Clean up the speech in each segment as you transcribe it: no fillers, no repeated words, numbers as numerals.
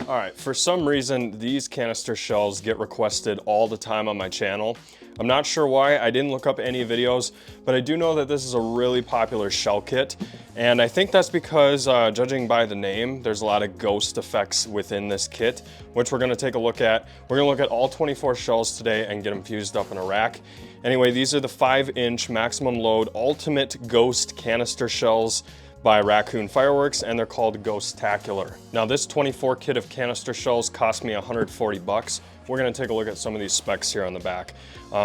All right, for some reason, these canister shells get requested all the time on my channel. I'm not sure why, I didn't look up any videos, but I do know that this is a really popular shell kit. And I think that's because, judging by the name, there's a lot of ghost effects within this kit, which we're gonna take a look at. We're gonna look at all 24 shells today and get them fused up in a rack. Anyway, these are the 5-inch maximum load ultimate ghost canister shells by Raccoon Fireworks, and they're called GHOSTACULAR. Now this 24 kit of canister shells cost me 140 bucks. We're gonna take a look at some of these specs here on the back.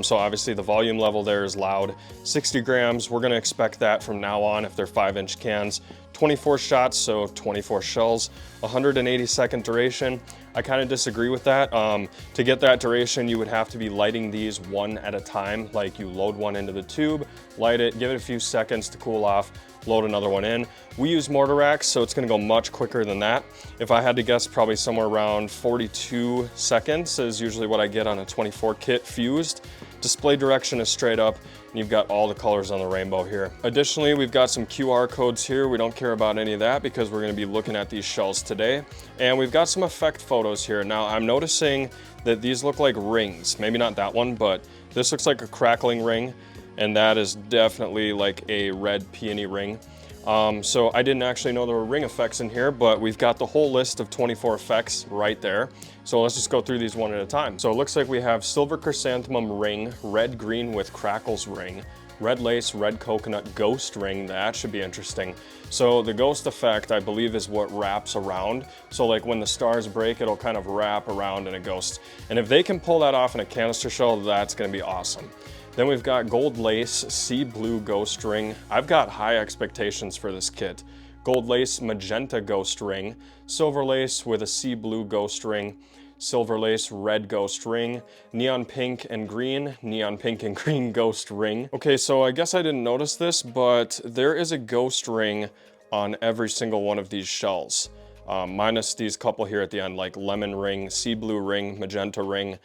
So obviously the volume level there is loud. 60 grams, we're gonna expect that from now on if they're 5-inch cans. 24 shots, so 24 shells. 180-second duration. I kind of disagree with that. To get that duration, you would have to be lighting these one at a time. Like you load one into the tube, light it, give it a few seconds to cool off, load another one in. We use mortar racks, so it's gonna go much quicker than that. If I had to guess, probably somewhere around 42 seconds is usually what I get on a 24 kit fused. Display direction is straight up, and you've got all the colors on the rainbow here. Additionally, we've got some QR codes here. We don't care about any of that because we're gonna be looking at these shells today. And we've got some effect photos here. Now, I'm noticing that these look like rings. Maybe not that one, but this looks like a crackling ring, and that is definitely like a red peony ring. So I didn't actually know there were ring effects in here, but we've got the whole list of 24 effects right there. So let's just go through these one at a time. So it looks like we have silver chrysanthemum ring, red green with crackles ring, red lace, red coconut ghost ring. That should be interesting. So the ghost effect, I believe, is what wraps around. So like when the stars break, it'll kind of wrap around in a ghost. And if they can pull that off in a canister shell, that's gonna be awesome. Then we've got gold lace, sea blue ghost ring. I've got high expectations for this kit. Gold lace, magenta ghost ring, silver lace with a sea blue ghost ring, silver lace, red ghost ring, neon pink and green ghost ring. Okay, so I guess I didn't notice this, but there is a ghost ring on every single one of these shells. Minus these couple here at the end, like lemon ring, sea blue ring, magenta ring.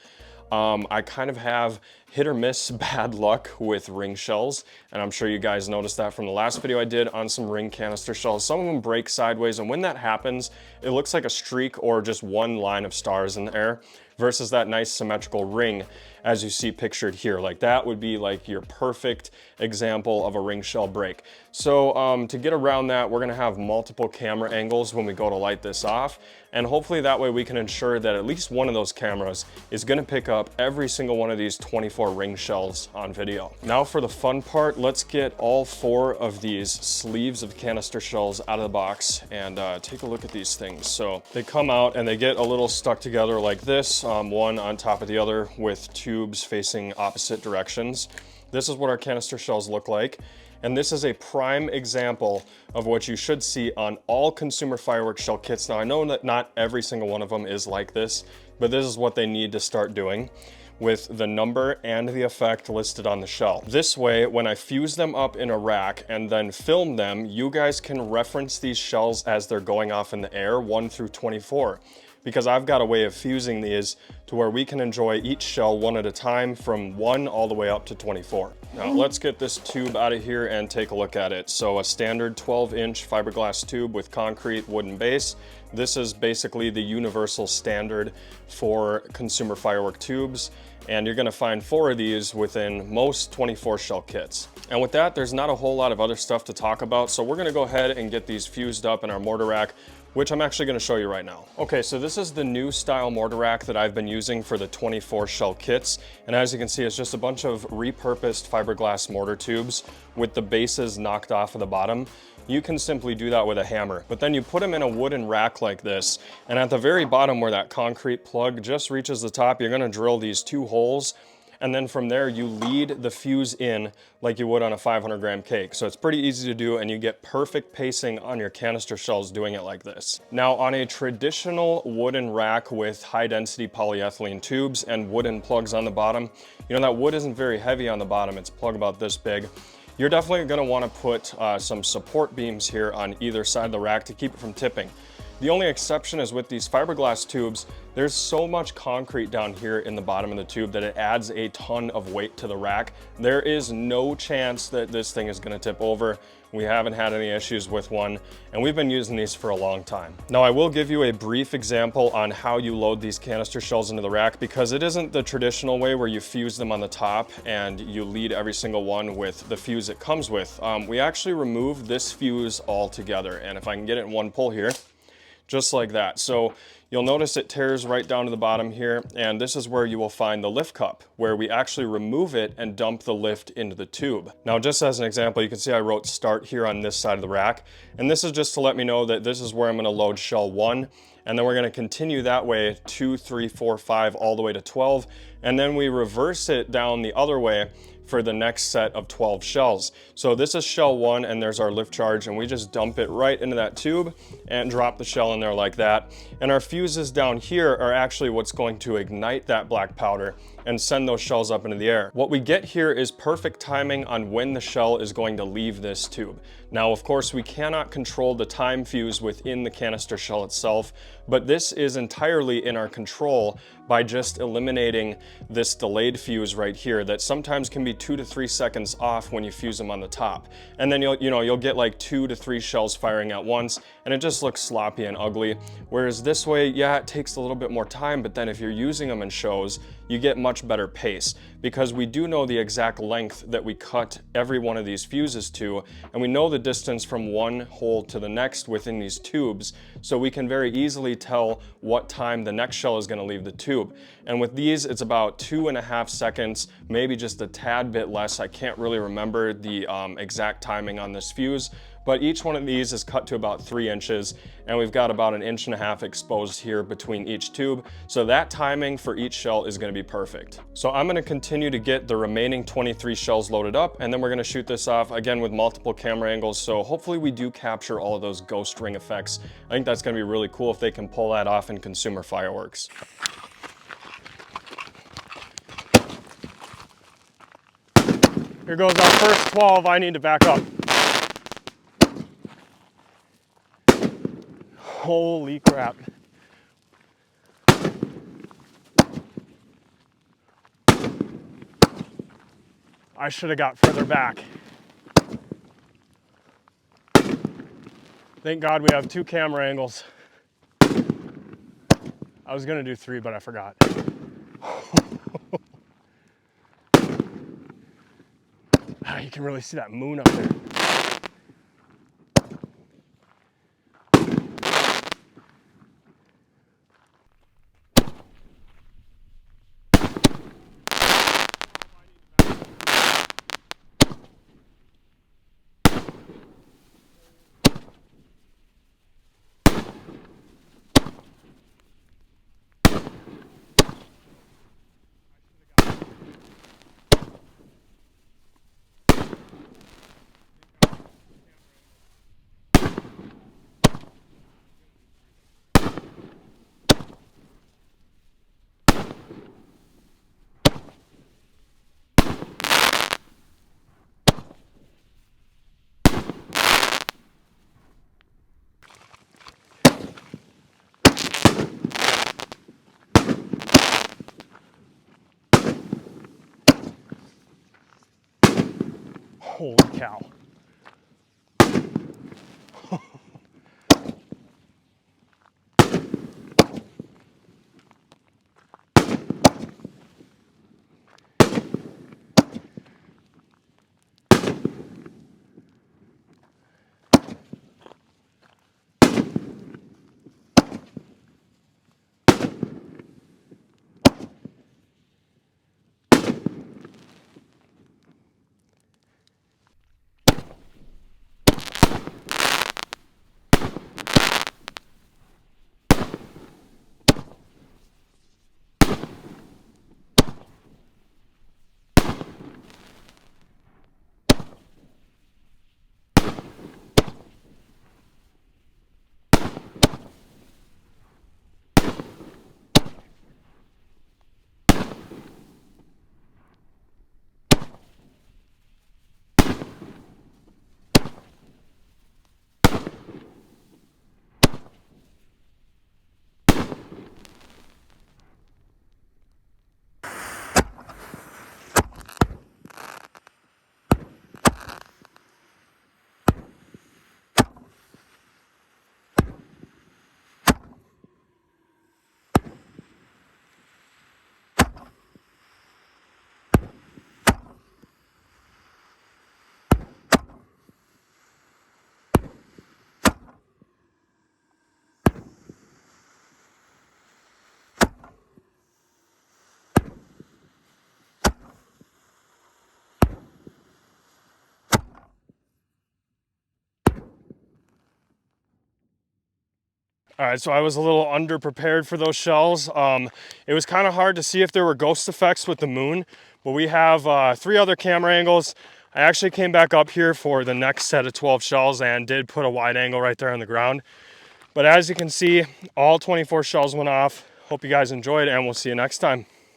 I kind of have hit or miss bad luck with ring shells, and I'm sure you guys noticed that from the last video I did on some ring canister shells. Some of them break sideways, and when that happens, it looks like a streak or just one line of stars in the air versus that nice symmetrical ring as you see pictured here. Like that would be like your perfect example of a ring shell break. So to get around that, we're gonna have multiple camera angles when we go to light this off, and hopefully that way we can ensure that at least one of those cameras is gonna pick up every single one of these 24 ring shells on video. Now for the fun part, let's get all 4 of these sleeves of canister shells out of the box and take a look at these things. So they come out and they get a little stuck together like this, one on top of the other with tubes facing opposite directions. This is what our canister shells look like. And this is a prime example of what you should see on all consumer fireworks shell kits. Now I know that not every single one of them is like this, but this is what they need to start doing with the number and the effect listed on the shell. This way, when I fuse them up in a rack and then film them, you guys can reference these shells as they're going off in the air, 1 through 24. Because I've got a way of fusing these to where we can enjoy each shell one at a time from 1 all the way up to 24. Now let's get this tube out of here and take a look at it. So a standard 12-inch fiberglass tube with concrete wooden base. This is basically the universal standard for consumer firework tubes, and you're gonna find 4 of these within most 24 shell kits. And with that, there's not a whole lot of other stuff to talk about, so we're gonna go ahead and get these fused up in our mortar rack, which I'm actually gonna show you right now. Okay, so this is the new style mortar rack that I've been using for the 24 shell kits. And as you can see, it's just a bunch of repurposed fiberglass mortar tubes with the bases knocked off of the bottom. You can simply do that with a hammer, but then you put them in a wooden rack like this, and at the very bottom where that concrete plug just reaches the top, you're gonna drill these 2 holes, and then from there you lead the fuse in like you would on a 500-gram cake. So it's pretty easy to do, and you get perfect pacing on your canister shells doing it like this. Now on a traditional wooden rack with high density polyethylene tubes and wooden plugs on the bottom, you know that wood isn't very heavy on the bottom, it's a plug about this big. You're definitely gonna wanna put some support beams here on either side of the rack to keep it from tipping. The only exception is with these fiberglass tubes, there's so much concrete down here in the bottom of the tube that it adds a ton of weight to the rack. There is no chance that this thing is gonna tip over. We haven't had any issues with one, and we've been using these for a long time. Now, I will give you a brief example on how you load these canister shells into the rack, because it isn't the traditional way where you fuse them on the top and you lead every single one with the fuse it comes with. We actually remove this fuse altogether, and if I can get it in one pull here, just like that. So you'll notice it tears right down to the bottom here, and this is where you will find the lift cup, where we actually remove it and dump the lift into the tube. Now, just as an example, you can see I wrote start here on this side of the rack, and this is just to let me know that this is where I'm gonna load shell 1, and then we're gonna continue that way 2, 3, 4, 5, all the way to 12, and then we reverse it down the other way for the next set of 12 shells. So this is shell 1, and there's our lift charge, and we just dump it right into that tube and drop the shell in there like that. And our fuses down here are actually what's going to ignite that black powder and send those shells up into the air. What we get here is perfect timing on when the shell is going to leave this tube. Now, of course, we cannot control the time fuse within the canister shell itself, but this is entirely in our control by just eliminating this delayed fuse right here that sometimes can be 2 to 3 seconds off when you fuse them on the top. And then you'll get like 2 to 3 shells firing at once, and it just looks sloppy and ugly. Whereas this way, yeah, it takes a little bit more time, but then if you're using them in shows, you get much better pace, because we do know the exact length that we cut every one of these fuses to, and we know the distance from one hole to the next within these tubes, so we can very easily tell what time the next shell is going to leave the tube. And with these, it's about 2.5 seconds, maybe just a tad bit less. I can't really remember the exact timing on this fuse, but each one of these is cut to about 3 inches, and we've got about 1.5 inches exposed here between each tube, so that timing for each shell is going to be perfect. So I'm going to continue to get the remaining 23 shells loaded up, and then we're going to shoot this off again with multiple camera angles, so hopefully we do capture all of those ghost ring effects. I think that's going to be really cool if they can pull that off in consumer fireworks. Here goes our first 12. I need to back up. Holy crap. I should have got further back. Thank God we have 2 camera angles. I was gonna do 3, but I forgot. You can really see that moon up there. Holy cow. All right, so I was a little underprepared for those shells. It was kind of hard to see if there were ghost effects with the moon, but we have 3 other camera angles. I actually came back up here for the next set of 12 shells and did put a wide angle right there on the ground. But as you can see, all 24 shells went off. Hope you guys enjoyed, and we'll see you next time.